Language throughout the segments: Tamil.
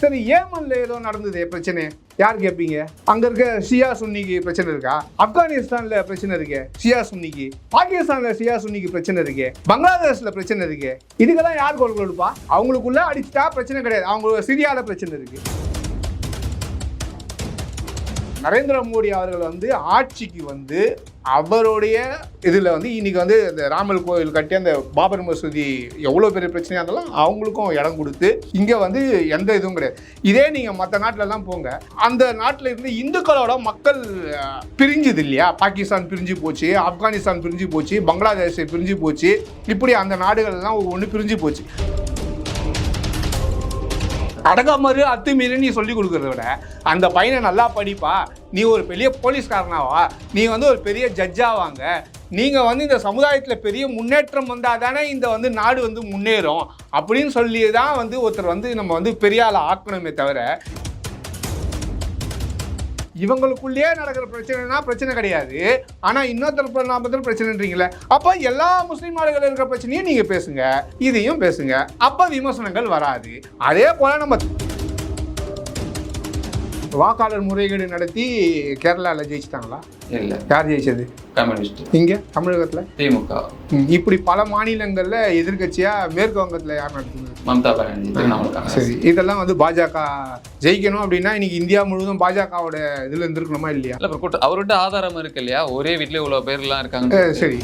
சரி, ஏமன்ல ஏதோ நடந்தது பிரச்சனை, யார் கேட்பீங்க? அங்க இருக்க ஷியா சுன்னிக்கு பிரச்சனை இருக்கா? ஆப்கானிஸ்தான்ல பிரச்சனை இருக்கு ஷியா சுன்னிக்கு, பாகிஸ்தான்ல ஷியா சுன்னிக்கு பிரச்சனை இருக்கு, பங்களாதேஷ்ல பிரச்சனை இருக்கு. இதுக்கெல்லாம் யார் குரல் கொடுப்பா? அவங்களுக்குள்ள அடிச்சுட்டா பிரச்சனை கிடையாது, அவங்க சிரியால பிரச்சனை இருக்கு. நரேந்திர மோடி அவர்கள் வந்து ஆட்சிக்கு வந்து அவருடைய இதில் வந்து இன்னைக்கு வந்து இந்த ராமர் கோயில் கட்டி அந்த பாபர் மசூதி எவ்வளோ பெரிய பிரச்சனையாக இருந்தாலும் அவங்களுக்கும் இடம் கொடுத்து இங்கே வந்து எந்த இதுவும் கிடையாது. இதே நீங்கள் மற்ற நாட்டிலலாம் போங்க, அந்த நாட்டில் இருந்து இந்துக்களோட மக்கள் பிரிஞ்சுது இல்லையா? பாகிஸ்தான் பிரிஞ்சு போச்சு, ஆப்கானிஸ்தான் பிரிஞ்சு போச்சு, பங்களாதேஷ் பிரிஞ்சு போச்சு, இப்படி அந்த நாடுகள்லாம் ஒன்று பிரிஞ்சு போச்சு. அடங்காமறு அத்துமீறி நீ சொல்லி கொடுக்கறத விட அந்த பையனை நல்லா படிப்பா, நீ ஒரு பெரிய போலீஸ்காரனாவா, நீ வந்து ஒரு பெரிய ஜட்ஜாவாங்க, நீங்கள் வந்து இந்த சமுதாயத்தில் பெரிய முன்னேற்றம் வந்தால் தானே இந்த வந்து நாடு வந்து முன்னேறும் அப்படின்னு சொல்லி தான் வந்து ஒருத்தர் வந்து நம்ம வந்து பெரிய ஆளை ஆக்கணுமே தவிர, இவங்களுக்குள்ளேயே நடக்கிற பிரச்சனைனா பிரச்சனை கிடையாது, ஆனால் இன்னொருத்தர் நாமத்தில் பிரச்சனைன்றீங்களே. அப்போ எல்லா முஸ்லீம் நாடுகளில் இருக்கிற பிரச்சனையும் நீங்கள் பேசுங்க, இதையும் பேசுங்க, அப்போ விமர்சனங்கள் வராது. அதே போல் நம்ம வாக்காளர் முறைகேடு நடத்தி கேரளாவில் ஜெயிச்சிட்டாங்களா? இல்லை. யார் ஜெயிச்சது? கம்யூனிஸ்ட். இங்கே தமிழகத்தில் திமுக. இப்படி பல மாநிலங்களில் எதிர்கட்சியாக மேற்கு வங்கத்தில் யார் நடத்துது? மம்தா பானர்ஜி. சரி, இதெல்லாம் வந்து பாஜக ஜெயிக்கணும் அப்படின்னா இன்னைக்கு இந்தியா முழுவதும் பாஜகவோட இதில் இருந்திருக்கணுமா இல்லையா? இல்லை, அவர்கிட்ட ஆதாரம் இருக்கு இல்லையா? ஒரே வீட்டில் இவ்வளோ பேர்லாம் இருக்காங்க. சரி,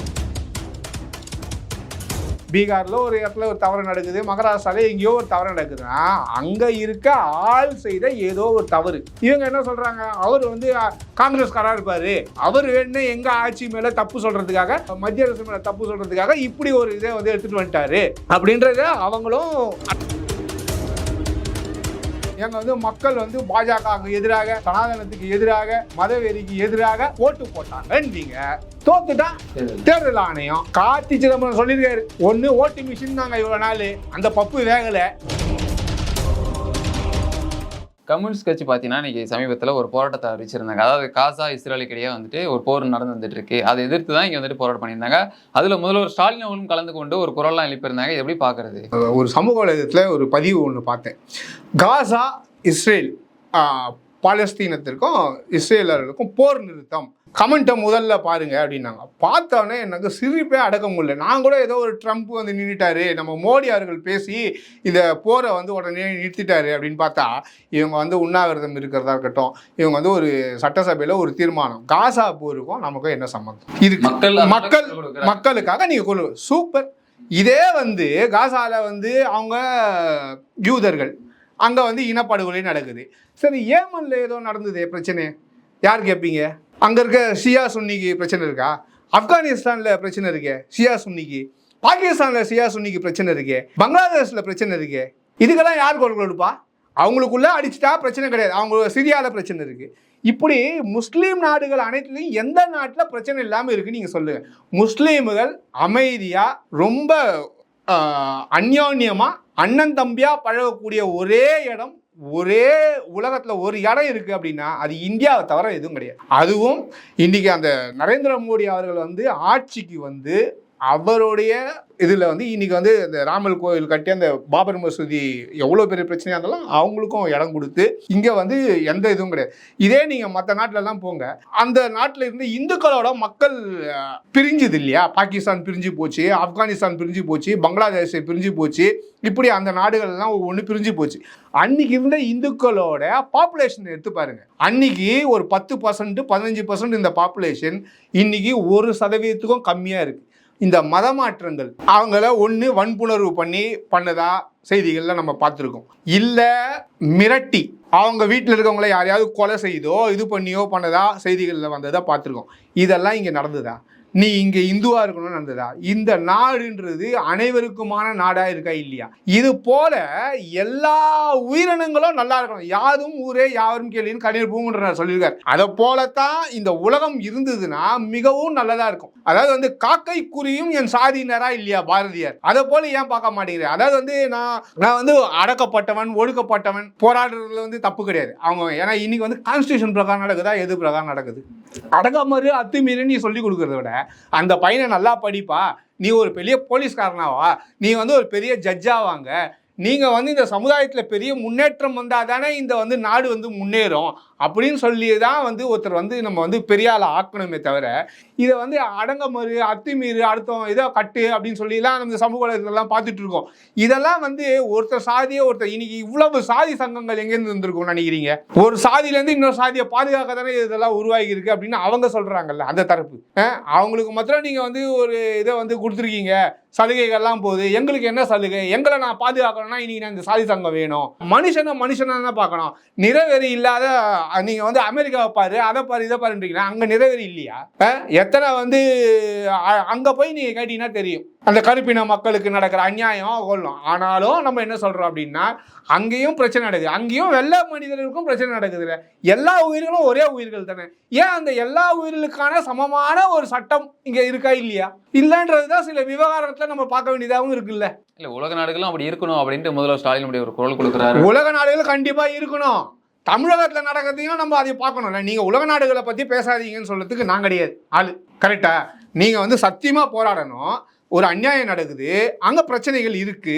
பீகாரில் ஒரு இடத்துல ஒரு தவறு நடக்குது, மகாராஷ்டிராவில் எங்கேயோ ஒரு தவறு நடக்குதுன்னா அங்கே இருக்க ஆள் செய்த ஏதோ ஒரு தவறு. இவங்க என்ன சொல்கிறாங்க, அவர் வந்து காங்கிரஸ்காராக இருப்பார், அவர் வேணும்னு எங்கள் ஆட்சி மேலே தப்பு சொல்கிறதுக்காக, மத்திய அரசு மேலே தப்பு சொல்கிறதுக்காக இப்படி ஒரு இதை வந்து எடுத்துகிட்டு வந்துட்டாரு அப்படின்றத அவங்களும். எங்க வந்து மக்கள் வந்து பாஜகவுக்கு எதிராக, சனாதனத்துக்கு எதிராக, மதவெறிக்கு எதிராக ஓட்டு போட்டாங்க. நீங்க தோத்துட்டா தேர்தல் ஆணையம் கார்த்தி சிதம்பரம் சொல்லியிருக்காரு, ஒன்னு ஓட்டு மிஷின் தாங்க இவ்வளவு நாள், அந்த பப்பு வேகல. கம்யூனிஸ்ட் கட்சி பார்த்தீங்கன்னா இன்னைக்கு சமீபத்தில் ஒரு போராட்டத்தை அறிவிச்சிருந்தாங்க. அதாவது காசா இஸ்ரேலுக்கு இடையே வந்துட்டு ஒரு போர் நடந்து வந்துட்டு இருக்கு, அதை எதிர்த்து தான் இங்கே வந்துட்டு போராட்டம் பண்ணியிருந்தாங்க. அதில் முதல்வர் ஸ்டாலின் அவர்களும் கலந்து கொண்டு ஒரு குரல்லாம் எழுப்பியிருந்தாங்க. எப்படி பார்க்கறது? ஒரு சமூக வலைதளத்தில் ஒரு பதிவு ஒன்று பார்த்தேன். காசா இஸ்ரேல் பாலஸ்தீனத்திற்கும் இஸ்ரேலர்களுக்கும் போர் நிறுத்தம், கமெண்ட்டை முதல்ல பாருங்க அப்படின்னாங்க. பார்த்தோன்னே எனக்கு சிரிப்பே அடக்க முடியல. நான் கூட ஏதோ ஒரு ட்ரம்ப் வந்து நின்றுட்டாரு, நம்ம மோடி அவர்கள் பேசி இந்த போரை வந்து உடனே நிறுத்திட்டாரு அப்படின்னு பார்த்தா, இவங்க வந்து உண்ணாவிரதம் இருக்கிறதா இருக்கட்டும், இவங்க வந்து ஒரு சட்டசபையில் ஒரு தீர்மானம், காசா போருக்கும் நமக்கும் என்ன சம்மந்தம்? இதுக்கு மக்களுக்காக நீங்கள் கொள்ளு, சூப்பர். இதே வந்து காசாவில் வந்து அவங்க யூதர்கள், அங்கே வந்து இனப்படுகொலை நடக்குது. சரி, ஏமன்ல ஏதோ நடந்தது பிரச்சனை, யார் கேட்பீங்க? அங்கே இருக்க ஷியா சுன்னிக்கு பிரச்சனை இருக்கா? ஆப்கானிஸ்தானில் பிரச்சனை இருக்கு ஷியா சுன்னிக்கு, பாகிஸ்தானில் ஷியா சுன்னிக்கு பிரச்சனை இருக்கு, பங்களாதேஷில் பிரச்சனை இருக்கு. இதுக்கெல்லாம் யார் குரல் கொடுப்பா? அவங்களுக்குள்ள அடிச்சுட்டா பிரச்சனை கிடையாது, அவங்க சிரியாவில் பிரச்சனை இருக்கு. இப்படி முஸ்லீம் நாடுகள் அனைத்துலையும் எந்த நாட்டில் பிரச்சனை இல்லாமல் இருக்குன்னு நீங்கள் சொல்லுங்கள். முஸ்லீம்கள் அமைதியாக ரொம்ப அந்யோன்யமாக அண்ணன் தம்பியாக பழகக்கூடிய ஒரே இடம், ஒரே உலகத்தில் ஒரு இடம் இருக்குது அப்படின்னா அது இந்தியாவை தவிர எதுவும் கிடையாது. அதுவும் இன்றைக்கி அந்த நரேந்திர மோடி அவர்கள் வந்து ஆட்சிக்கு வந்து அவருடைய இதில் வந்து இன்றைக்கி வந்து இந்த ராமர் கோயில் கட்டி அந்த பாபர் மசூதி எவ்வளோ பெரிய பிரச்சனையாக இருந்தாலும் அவங்களுக்கும் இடம் கொடுத்து இங்கே வந்து எந்த இதுவும் கிடையாது. இதே நீங்கள் மற்ற நாட்டிலலாம் போங்க, அந்த நாட்டில் இருந்து இந்துக்களோட மக்கள் பிரிஞ்சுது இல்லையா? பாகிஸ்தான் பிரிஞ்சு போச்சு, ஆப்கானிஸ்தான் பிரிஞ்சு போச்சு, பங்களாதேஷ் பிரிஞ்சு போச்சு, இப்படி அந்த நாடுகள்லாம் ஒன்று பிரிஞ்சு போச்சு. அன்னைக்கு இருந்த இந்துக்களோட பாப்புலேஷன் எடுத்து பாருங்க. அன்னைக்கு ஒரு 10% 15% இந்த பாப்புலேஷன் இன்னைக்கு 1% கம்மியாக இருக்குது. இந்த மத மாற்றங்கள் அவங்கள ஒன்று வன்புணர்வு பண்ணதா செய்திகள்ல நம்ம பார்த்துருக்கோம், இல்லை மிரட்டி அவங்க வீட்டில் இருக்கவங்கள யாரையாவது கொலை செய்தோ இது பண்ணியோ பண்ணதா செய்திகளில் வந்ததா பார்த்துருக்கோம். இதெல்லாம் இங்கே நடந்ததா? நீ இங்கே இந்துவாக இருக்கணும்னு நடந்ததா? இந்த நாடுன்றது அனைவருக்குமான நாடாக இருக்கா இல்லையா? இது போல எல்லா உயிரினங்களும் நல்லா இருக்கணும், யாரும் ஊரே யாரும் கேள்வின்னு கண்ணீர் பூங்குன்ற சொல்லியிருக்காரு. அதை போலத்தான் இந்த உலகம் இருந்ததுன்னா மிகவும் நல்லதா இருக்கும். அதாவது வந்து காக்கை குறியும் என் சாதியினரா இல்லையா பாரதியார்? அதை போல ஏன் பார்க்க மாட்டேங்கிறேன்? அதாவது வந்து நான் வந்து அடக்கப்பட்டவன் ஒடுக்கப்பட்டவன் போராடுறதுல வந்து தப்பு கிடையாது அவங்க. ஏன்னா இன்னைக்கு வந்து கான்ஸ்டியூஷன் பிரகாரம் நடக்குதா, எது பிரகாரம் நடக்குது? அடக்காமறு அத்துமீறி நீ சொல்லி கொடுக்கறத விட அந்த பையனை நல்லா படிப்பா, நீ ஒரு பெரிய போலீஸ்காரனாவா, நீ வந்து ஒரு பெரிய ஜட்ஜாவாங்க, நீங்கள் வந்து இந்த சமுதாயத்தில் பெரிய முன்னேற்றம் வந்தால் தானே இந்த வந்து நாடு வந்து முன்னேறும் அப்படின்னு சொல்லி தான் வந்து ஒருத்தர் வந்து நம்ம வந்து பெரிய ஆளை ஆக்கணுமே தவிர இதை வந்து அடங்கமறு அத்துமீறு அடுத்தோம் ஏதோ கட்டு அப்படின்னு சொல்லிலாம் நம்ம சமூக வலைதளம் பார்த்துட்டு இருக்கோம். இதெல்லாம் வந்து ஒருத்தர் சாதியை ஒருத்தர் இன்னைக்கு இவ்வளவு சாதி சங்கங்கள் எங்கேருந்து இருந்திருக்கும்னு நினைக்கிறீங்க? ஒரு சாதியிலேருந்து இன்னொரு சாதியை பாதுகாக்க தானே இதெல்லாம் உருவாகி இருக்கு அப்படின்னு அவங்க சொல்றாங்கல்ல அந்த தரப்பு. அவங்களுக்கு மாத்திரம் நீங்கள் வந்து ஒரு இதை வந்து கொடுத்துருக்கீங்க, சலுகைகள்லாம் போகுது, எங்களுக்கு என்ன சலுகை, எங்களை நான் பாதுகாக்கணும்னா இன்னைக்கு நான் இந்த சாதி சங்கம் வேணும். மனுஷனை தான் பார்க்கணும். நிறைவேறி இல்லாத நீங்க வந்து அமெரிக்காவை பாரு, அதை பாரு, இதை பாருன்றீங்களா, அங்க நிறைவேறி இல்லையா? எத்தனை வந்து அங்க போய் நீங்க கேட்டீங்கன்னா தெரியும் அந்த கருப்பின மக்களுக்கு நடக்கிற அநியாயம் கொள்ளும். ஆனாலும் நம்ம என்ன சொல்றோம் அப்படின்னா அங்கேயும் பிரச்சனை நடக்குது, அங்கேயும் வெள்ளை மனிதர்களுக்கும் பிரச்சனை நடக்குது. இல்லை எல்லா உயிர்களும் ஒரே உயிர்கள் தானே, ஏன் அந்த எல்லா உயிர்களுக்கான சமமான ஒரு சட்டம் இங்க இருக்கா இல்லையா? இல்லைன்றதுதான் சில விவகாரத்துல நம்ம பார்க்க வேண்டியதாகவும் இருக்குல்ல. இல்ல உலக நாடுகளும் அப்படி இருக்கணும் அப்படின்ட்டு முதல்வர் ஸ்டாலினுடைய ஒரு குரல் கொடுக்குறாரு. உலக நாடுகள் கண்டிப்பா இருக்கணும். தமிழகத்தில் நடக்கிறதையும் நம்ம அதை பார்க்கணும்ல. நீங்கள் உலக நாடுகளை பற்றி பேசாதீங்கன்னு சொல்றதுக்கு நான் கிடையாது ஆளு. கரெக்டா? நீங்கள் வந்து சத்தியமாக போராடணும். ஒரு அநியாயம் நடக்குது, அங்கே பிரச்சனைகள் இருக்கு,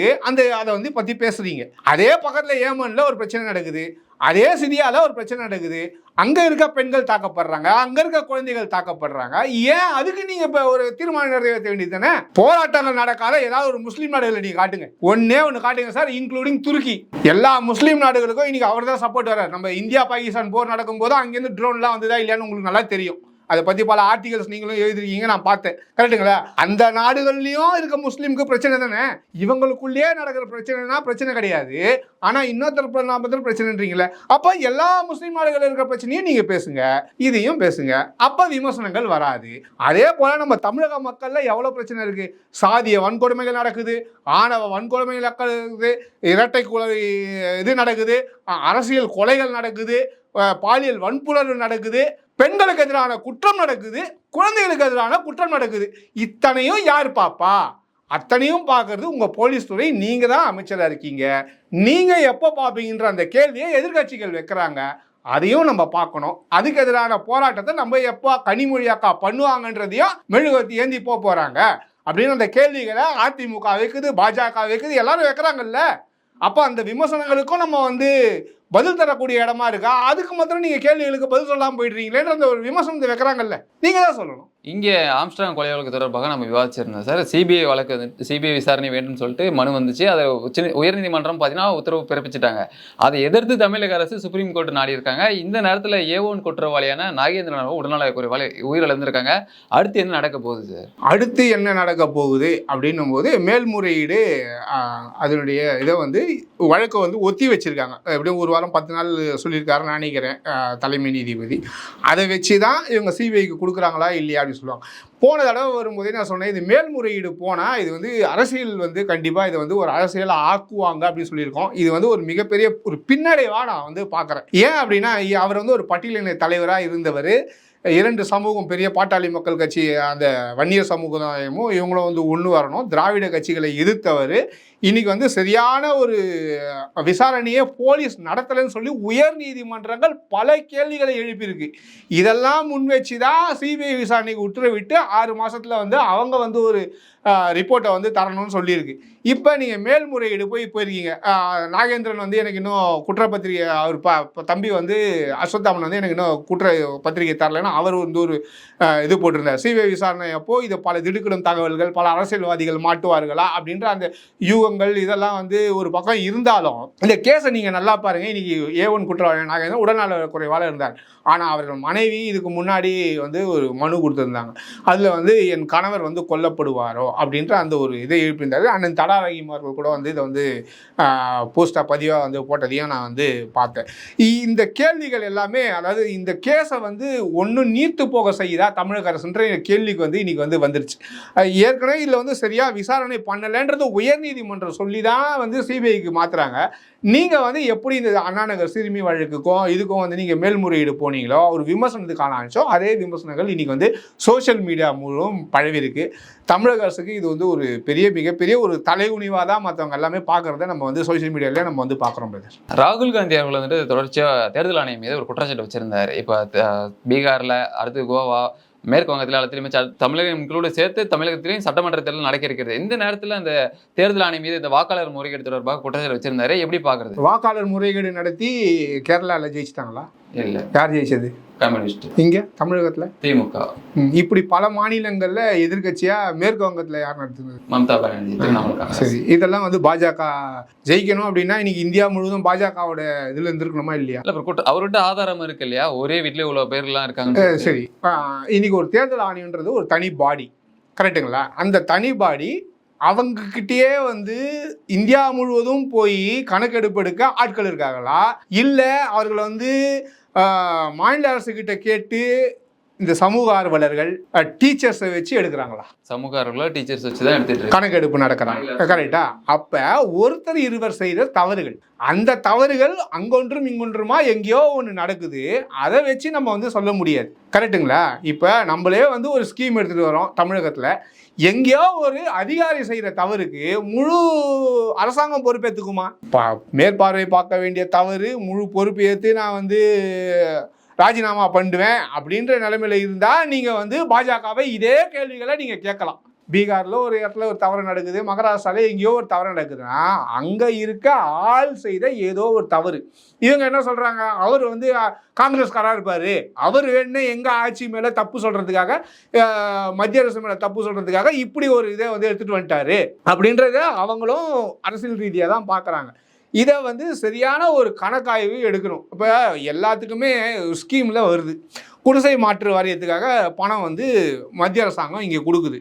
அதை வந்து பற்றி பேசுறீங்க. அதே பக்கத்தில் ஏமனில் ஒரு பிரச்சனை நடக்குது, அதே சிரியாவில் ஒரு பிரச்சனை நடக்குது, அங்கே இருக்க பெண்கள் தாக்கப்படுறாங்க, அங்கே இருக்க குழந்தைகள் தாக்கப்படுறாங்க. ஏன் அதுக்கு நீங்கள் இப்போ ஒரு தீர்மானம் நிறைவேற்ற வேண்டியது தானே? போராட்டங்கள் நடக்காத ஏதாவது ஒரு முஸ்லீம் நாடுகளை நீங்கள் காட்டுங்க, ஒன்று காட்டுங்க சார், இன்க்ளூடிங் துருக்கி. எல்லா முஸ்லீம் நாடுகளுக்கும் இன்னைக்கு அவர் தான் சப்போர்ட் வர்றார். நம்ம இந்தியா பாகிஸ்தான் போர் நடக்கும்போது அங்கேருந்து ட்ரோன்லாம் வந்ததா இல்லையான்னு உங்களுக்கு நல்லா தெரியும். அதை பற்றி பல ஆர்டிகல்ஸ் நீங்களும் எழுதிருக்கீங்க, நான் பார்த்தேன். கரெக்டுங்களா? அந்த நாடுகள்லையும் இருக்க முஸ்லீமுக்கு பிரச்சனை தானே. இவங்களுக்குள்ளேயே நடக்கிற பிரச்சனைனா பிரச்சனை கிடையாது, ஆனால் இன்னொருத்தர் நாமத்தில் பிரச்சனைன்றீங்களே. அப்போ எல்லா முஸ்லீம் நாடுகளில் இருக்கிற பிரச்சனையும் நீங்கள் பேசுங்க, இதையும் பேசுங்க, அப்போ விமர்சனங்கள் வராது. அதே போல் நம்ம தமிழக மக்களில் எவ்வளோ பிரச்சனை இருக்குது. சாதிய வன்கொடுமைகள் நடக்குது, ஆணவ வன்கொடுமைகள் நடக்குது, இரட்டை கொலை இது நடக்குது, அரசியல் கொலைகள் நடக்குது, பாலியல் வன்புணர்வு நடக்குது, பெண்களுக்கு எதிரான குற்றம் நடக்குது, குழந்தைகளுக்கு எதிரான குற்றம் நடக்குது. இத்தனையும் யார் பாப்பா? அத்தனையும் பார்க்கறது உங்க போலீஸ் துறை. நீங்க தான் அமைச்சராக இருக்கீங்க, நீங்க எப்போ பார்ப்பீங்கன்ற அந்த கேள்வியை எதிர்கட்சிகள் வைக்கிறாங்க. அதையும் நம்ம பார்க்கணும். அதுக்கு எதிரான போராட்டத்தை நம்ம எப்போ கனிமொழி அக்கா பண்ணுவாங்கன்றதையும் மெழுகுவர்த்தி ஏந்தி போறாங்க அப்படின்னு அந்த கேள்விகளை அதிமுக வைக்குது, பாஜக வைக்குது, எல்லாரும் வைக்கிறாங்கல்ல. அப்போ அந்த விமர்சனங்களுக்கும் நம்ம வந்து பதில் தரக்கூடிய இடமா இருக்கா? அதுக்கு மாத்திரம் நீங்க கேள்விகளுக்கு பதில் சொல்லாமல் போயிடுறீங்களேன்ற அந்த ஒரு விமர்சனத்தை வைக்கிறாங்கல்ல, நீங்க தான் சொல்லணும். இங்கே ஆம்ஸ்ட்ராங் கொலை வழக்கு தொடர்பாக நம்ம விவாதிச்சிருந்தோம் சார். சிபிஐ வழக்கு சிபிஐ விசாரணை வேண்டும்னு சொல்லிட்டு மனு வந்துச்சு. அதை உயர்நீதிமன்றம் பார்த்தீங்கன்னா உத்தரவு பிறப்பிச்சிட்டாங்க. அதை எதிர்த்து தமிழக அரசு சுப்ரீம் கோர்ட் நாடி இருக்காங்க. இந்த நேரத்தில் A1 குற்றவாளியான நாகேந்திரன் உடல்நலக் குறைவால் உயிரிழந்திருக்காங்க. அடுத்து என்ன நடக்க போகுது சார்? அடுத்து என்ன நடக்க போகுது அப்படின்னும் போது மேல்முறையீடு அதனுடைய இதை வந்து வழக்கை வந்து ஒத்தி வச்சிருக்காங்க. எப்படியும் ஒரு வாரம் 10 நாள் சொல்லியிருக்காருன்னு நினைக்கிறேன் தலைமை நீதிபதி. அதை வச்சு தான் இவங்க சிபிஐக்கு கொடுக்குறாங்களா இல்லையா அப்படின்னு சொல்லுவாங்க. போன தடவை வரும்போதே நான் சொன்னேன், இது மேல்முறையீடு போனால் இது வந்து அரசியல் வந்து கண்டிப்பாக இதை வந்து ஒரு அரசியலை ஆக்குவாங்க அப்படின்னு சொல்லியிருக்கோம். இது வந்து ஒரு மிகப்பெரிய ஒரு பின்னடைவாக நான் வந்து பார்க்குறேன். ஏன் அப்படின்னா அவர் வந்து ஒரு பட்டியலின தலைவராக இருந்தவர். 2 சமூகம், பெரிய பாட்டாளி மக்கள் கட்சி, அந்த வன்னியர் சமூகமும் இவங்களும் வந்து ஒன்று வரணும், திராவிட கட்சிகளை எதிர்த்தவர். இன்னைக்கு வந்து சரியான ஒரு விசாரணையை போலீஸ் நடத்தலைன்னு சொல்லி உயர் நீதிமன்றங்கள் பல கேள்விகளை எழுப்பியிருக்கு. இதெல்லாம் முன்வச்சு தான் சிபிஐ விசாரணைக்கு உத்தரவிட்டு 6 மாதத்தில் வந்து அவங்க வந்து ஒரு ரிப்போர்ட்டை வந்து தரணும்னு சொல்லியிருக்கு. இப்போ நீங்கள் மேல்முறையீடு போயிருக்கீங்க. நாகேந்திரன் வந்து எனக்கு இன்னும் குற்றப்பத்திரிகை, அவர் தம்பி வந்து அஸ்வத்தாமன் வந்து எனக்கு இன்னும் பத்திரிகை தரலைன்னா அவர் வந்து ஒரு இது போட்டிருந்தார். சிபிஐ விசாரணை அப்போ இது பல திடுக்கிடும் தகவல்கள், பல அரசியல்வாதிகள் மாட்டுவார்களா அப்படின்ற அந்த யூகங்கள் இதெல்லாம் வந்து ஒரு பக்கம் இருந்தாலும் இந்த கேஸை நீங்கள் நல்லா பாருங்கள். இன்னைக்கு A1 குற்றவாளி நாகேந்திரன் உடல்நல குறைவால் இருந்தார். ஆனால் அவர்கள் மனைவி இதுக்கு முன்னாடி வந்து ஒரு மனு கொடுத்துருந்தாங்க. அதில் வந்து என் கணவர் வந்து கொல்லப்படுவாரோ அப்படின்ற அந்த ஒரு இதை எழுப்பியிருந்தாரு. அண்ணன் தடாரகிம் அவர்கள் கூட வந்து இதை வந்து போஸ்டாக பதிவாக வந்து போட்டதையும் நான் வந்து பார்த்தேன். இந்த கேள்விகள் எல்லாமே, அதாவது இந்த கேஸை வந்து ஒன்றும் நீர்த்து போக செய்யுதா தமிழக அரசுன்ற கேள்விக்கு வந்து இன்னைக்கு வந்து வந்துருச்சு. ஏற்கனவே இதில் வந்து சரியாக விசாரணை பண்ணலைன்றது உயர்நீதிமன்றம் சொல்லி தான் வந்து சிபிஐக்கு மாற்றுறாங்க. நீங்கள் வந்து எப்படி இந்த அண்ணாநகர் சிறுமி வழக்குக்கும் இதுக்கும் வந்து நீங்கள் மேல்முறையீடு போனீங்களோ, ஒரு விமர்சனத்துக்கு ஆளாச்சோ, அதே விமர்சனங்கள் இன்றைக்கி வந்து சோஷியல் மீடியா மூலம் பழவிருக்கு. தமிழக அரசுக்கு இது வந்து ஒரு மிகப்பெரிய ஒரு தலைகுனிவாக தான் மற்றவங்க எல்லாமே பார்க்குறத நம்ம வந்து சோஷியல் மீடியாவிலே நம்ம வந்து பார்க்குறோம். ராகுல் காந்தி அவர்கள் வந்துட்டு தொடர்ச்சியாக தேர்தல் ஆணையம் மீது ஒரு குற்றச்சாட்டு வச்சுருந்தார். இப்போ பீகாரில், அடுத்து கோவா, மேற்கு வங்கத்தில் எல்லாத்திலுமே தமிழகம் இன்க்ளூட சேர்த்து தமிழகத்திலையும் சட்டமன்ற தேர்தல் நடக்க இருக்கிறது. இந்த நேரத்தில் அந்த தேர்தல் ஆணையம் மீது இந்த வாக்காளர் முறைகேடு தொடர்பாக குற்றச்சாட்டு வச்சிருந்தாரு. எப்படி பாக்குறது? வாக்காளர் முறைகேடு நடத்தி கேரளால ஜெயிச்சிட்டாங்களா? இல்ல. யார் ஜெயிச்சது? கம்யூனிஸ்ட். இங்க தமிழகத்துல திமுக. இப்படி பல மாநிலங்கள்ல எதிர்கட்சியா மேற்கு வங்கத்துல யார் நடத்துனது? மம்தா பானர்ஜி, திரிணாமுல் காங்கிரஸ். சரி, இதெல்லாம் வந்து பாஜக ஜெயிக்கணும் அப்படின்னா இன்னைக்கு இந்தியா முழுவதும் பாஜகவோட இதுல இருந்திருக்கணுமா இல்லையா? இல்ல, அவர்கிட்ட ஆதாரம் இருக்கு இல்லையா? ஒரே வீட்லயே இவ்வளவு பேர்லாம் இருக்காங்க. சரி, இன்னைக்கு ஒரு தேர்தல் ஆணையம்ன்றது ஒரு தனி பாடி, கரெக்டுங்களா? அந்த தனி பாடி அவங்ககிட்டயே வந்து இந்தியா முழுவதும் போய் கணக்கெடுப்பு எடுக்க ஆட்கள் இருக்காங்களா, இல்லை அவர்களை வந்து மாநில அரசுகிட்ட கேட்டு இந்த சமூக ஆர்வலர்கள் டீச்சர்ஸை வச்சு எடுக்கிறாங்களா? சமூக ஆர்வலர் டீச்சர்ஸ் வச்சு தான் எடுத்துட்டு கணக்கெடுப்பு நடக்கிறாங்க, கரெக்டா? அப்ப ஒருத்தர் இருவர் செய்த தவறுகள், அந்த தவறுகள் அங்கொன்றும் இங்கொன்றுமா எங்கேயோ ஒன்று நடக்குது, அதை வச்சு நம்ம வந்து சொல்ல முடியாது, கரெக்டுங்களா? இப்போ நம்மளே வந்து ஒரு ஸ்கீம் எடுத்துகிட்டு வரோம் தமிழகத்தில், எங்கேயோ ஒரு அதிகாரி செய்கிற தவறுக்கு முழு அரசாங்கம் பொறுப்பேற்றுக்குமா? மேற்பார்வை பார்க்க வேண்டிய தவறு முழு பொறுப்பு ஏற்று நான் வந்து ராஜினாமா பண்ணுவேன் அப்படின்ற நிலைமையில இருந்தால் நீங்கள் வந்து பாஜகவை இதே கேள்விகளை நீங்கள் கேட்கலாம். பீகாரில் ஒரு இடத்துல ஒரு தவறு நடக்குது, மகாராஷ்டிராவில் எங்கேயோ ஒரு தவறு நடக்குதுன்னா அங்கே இருக்க ஆள் செய்த ஏதோ ஒரு தவறு. இவங்க என்ன சொல்கிறாங்க, அவர் வந்து காங்கிரஸ்காராக இருப்பார், அவர் வேணுன்னு எங்கள் ஆட்சி மேலே தப்பு சொல்கிறதுக்காக, மத்திய அரசு மேலே தப்பு சொல்கிறதுக்காக இப்படி ஒரு இதை வந்து எடுத்துகிட்டு வந்துட்டாரு அப்படின்றத அவங்களும் அரசியல் ரீதியாக தான் பார்க்குறாங்க. இதை வந்து சரியான ஒரு கணக்காய்வு எடுக்கணும். இப்போ எல்லாத்துக்குமே ஸ்கீமில் வருது, குடிசை மாற்று வாரியத்துக்காக பணம் வந்து மத்திய அரசாங்கம் இங்கே கொடுக்குது,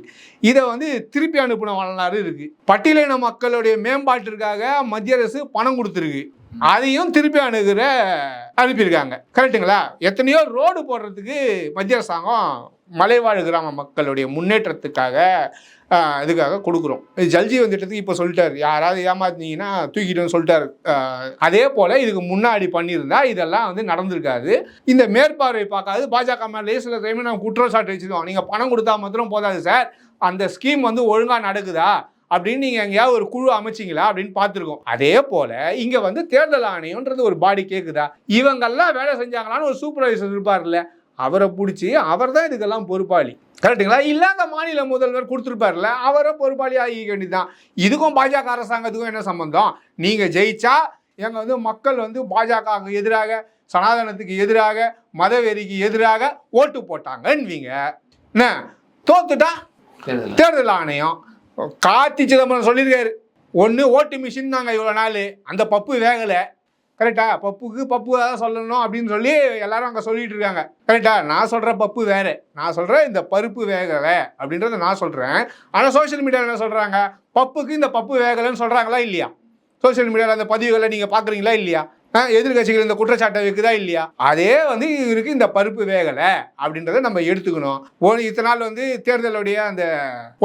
இதை வந்து திருப்பி அனுப்பின வரலாறு இருக்குது. பட்டியலின மக்களுடைய மேம்பாட்டிற்காக மத்திய அரசு பணம் கொடுத்துருக்கு, அதையும் திருப்பி அனுப்பியிருக்காங்க, கரெக்டுங்களா? எத்தனையோ ரோடு போடுறதுக்கு மத்திய அரசாங்கம் மலைவாழ் கிராம மக்களுடைய முன்னேற்றத்துக்காக இதுக்காக கொடுக்குறோம். ஜல்ஜீவன் திட்டத்துக்கு இப்போ சொல்லிட்டாரு, யாராவது ஏமாத்தினீங்கன்னா தூக்கிட்டு சொல்லிட்டாரு. அதே போல் இதுக்கு முன்னாடி பண்ணியிருந்தா இதெல்லாம் வந்து நடந்திருக்காது. இந்த மேற்பார்வை பார்க்காது பாஜக மேலே சில டைம் நம்ம குற்றச்சாட்டு வச்சுருக்கோம், நீங்கள் பணம் கொடுத்தா மாத்திரம் போதாது சார், அந்த ஸ்கீம் வந்து ஒழுங்காக நடக்குதா அப்படின்னு நீங்கள் எங்கேயாவது ஒரு குழு அமைச்சிங்களா அப்படின்னு பார்த்துருக்கோம். அதே போல் இங்கே வந்து தேர்தல் ஆணையம்ன்றது ஒரு பாடி கேட்குதா, இவங்கெல்லாம் வேலை செஞ்சாங்களான்னு ஒரு சூப்பர்வைசர் இருப்பார்ல, அவரை பிடிச்சி அவர் தான் இதுக்கெல்லாம் பொறுப்பாளி, கரெக்டுங்களா? இல்லை அந்த மாநில முதல்வர் கொடுத்துருப்பார்ல, அவரை பொறுப்பாளி ஆகிக்க வேண்டியதுதான். இதுக்கும் பாஜக அரசாங்கத்துக்கும் என்ன சம்பந்தம்? நீங்கள் ஜெயிச்சா எங்கள் வந்து மக்கள் வந்து பாஜகவுக்கு எதிராக, சனாதனத்துக்கு எதிராக, மதவெறிக்கு எதிராக ஓட்டு போட்டாங்கன்னுவீங்க, என்ன தோத்துட்டா தேர்தல் ஆணையம் கார்த்தி சிதம்பரம் சொல்லியிருக்காரு, ஒன்று ஓட்டு மிஷின் நாங்கள் இவ்வளோ நாள் அந்த பப்பு வேகலை, கரெக்டா? பப்பு தான் சொல்லணும் அப்படின்னு சொல்லி எல்லாரும் அங்கே சொல்லிட்டு இருக்காங்க, கரெக்டா? நான் சொல்கிற பப்பு வேறு, நான் சொல்கிறேன் இந்த பருப்பு வேகலை அப்படின்றத நான் சொல்கிறேன். ஆனால் சோஷியல் மீடியாவில் என்ன சொல்கிறாங்க, பப்புக்கு இந்த பப்பு வேகலைன்னு சொல்கிறாங்களா இல்லையா? சோஷியல் மீடியாவில் அந்த பதிவுகளை நீங்கள் பார்க்குறீங்களா இல்லையா? எதிர்கட்சிகள் இந்த குற்றச்சாட்டை வைக்குதா இல்லையா? அதே வந்து இவருக்கு இந்த பருப்பு வேகலை அப்படின்றத நம்ம எடுத்துக்கணும். இத்தனை நாள் வந்து தேர்தலுடைய அந்த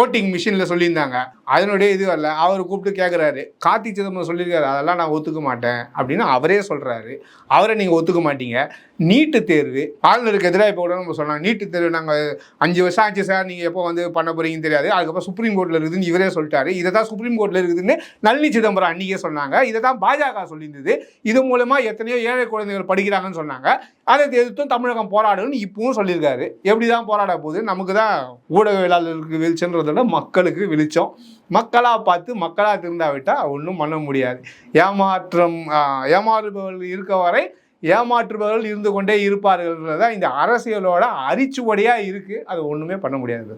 ஓட்டிங் மிஷினில் சொல்லியிருந்தாங்க, அதனுடைய இது வரல. அவர் கூப்பிட்டு கேட்குறாரு, கார்த்தி சிதம்பரம் சொல்லியிருக்காரு அதெல்லாம் நான் ஒத்துக்க மாட்டேன் அப்படின்னு அவரே சொல்கிறாரு. அவரை நீங்கள் ஒத்துக்க மாட்டீங்க. நீட்டு தேர்வு ஆளுநருக்கு எதிராக இப்போ கூட நம்ம சொன்னாங்க, நீட்டு தேர்வு நாங்கள் 5 வருஷம் ஆச்சு சார், நீங்கள் எப்போ வந்து பண்ண போகிறீங்கன்னு தெரியாது, அதுக்கப்புறம் சுப்ரீம் கோர்ட்டில் இருக்குதுன்னு இவரே சொல்லிட்டாரு. இதை தான் சுப்ரீம் கோர்ட்டில் இருக்குதுன்னு நளினி சிதம்பரம் அன்றைக்கே சொன்னாங்க, இதை தான் பாஜக சொல்லியிருந்தது, இது மூலமாக எத்தனையோ ஏழை குழந்தைகள் படிக்கிறாங்கன்னு சொன்னாங்க, அதை எதிர்த்தும் தமிழகம் போராடுன்னு இப்பவும் சொல்லியிருக்காரு. எப்படி தான் போராட போகுது? நமக்கு தான் ஊடகவியலாளர்களுக்கு வெளிச்சன்றதோட மக்களுக்கு வெளிச்சம். மக்களாக பார்த்து மக்களாக திருந்தாவிட்டால் ஒன்றும் பண்ண முடியாது. ஏமாறுபவர்கள் இருக்க வரை ஏமாற்றுபவர்கள் இருந்து கொண்டே இருப்பார்கள்ன்றதான் இந்த அரசியலோட அரிச்சுவடியாக இருக்குது. அது ஒன்றுமே பண்ண முடியாது.